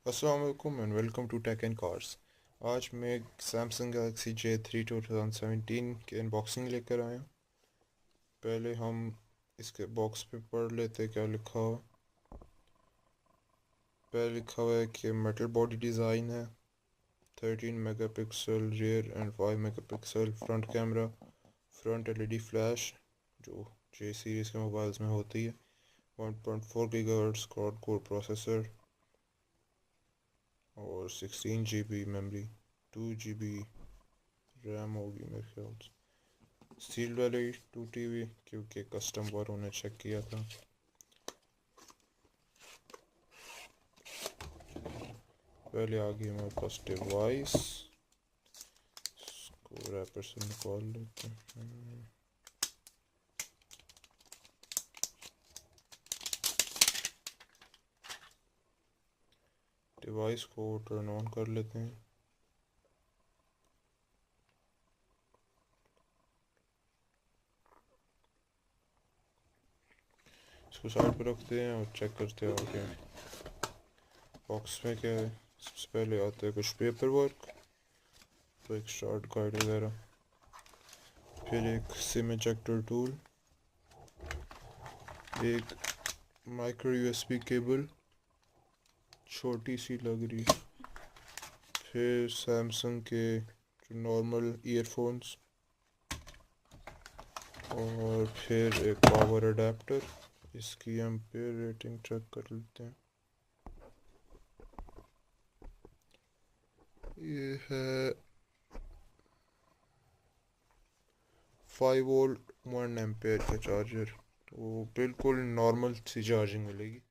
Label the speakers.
Speaker 1: अस्सलाम वालेकुम and welcome to tech and cars. आज मैं सैमसंग गैलेक्सी J3 2017 की अनबॉक्सिंग लेकर आया हूँ। पहले हम इसके बॉक्स पे पढ़ लेते क्या लिखा हुआ। पहले लिखा हुआ है कि मेटल बॉडी डिज़ाइन है, 13 megapixel rear and 5 megapixel front camera, front LED flash जो J सीरीज़ के मोबाइल्स में होती है, 1.4 गीगाहर्ट्ज़ क्वाड कोर प्रोसेसर और 16 GB मेमोरी, 2 GB रैम होगी मेरे ख्याल से। सील्ड वाली टूटी हुई क्योंकि कस्टम वालों ने चेक किया था। पहले आ गई हमारे पास डिवाइस, इसको रैपर से निकाल लेते हैं। डिवाइस को टर्न ऑन कर लेते हैं। इसको साइड पर रखते हैं और चेक करते हैं आगे बॉक्स में क्या है। सबसे पहले आता है कुछ पेपर वर्क, तो एक स्टार्ट गाइड वगैरह, फिर एक सिम इजेक्टर टूल, एक माइक्रो यूएसबी केबल छोटी सी लग रही, फिर सैमसंग के जो नॉर्मल ईयरफोन्स और फिर एक पावर अडेप्टर। इसकी एम्पेयर रेटिंग चेक कर लेते हैं। ये है 5 वोल्ट 1 एम्पेयर का चार्जर, तो बिल्कुल नॉर्मल सी चार्जिंग मिलेगी।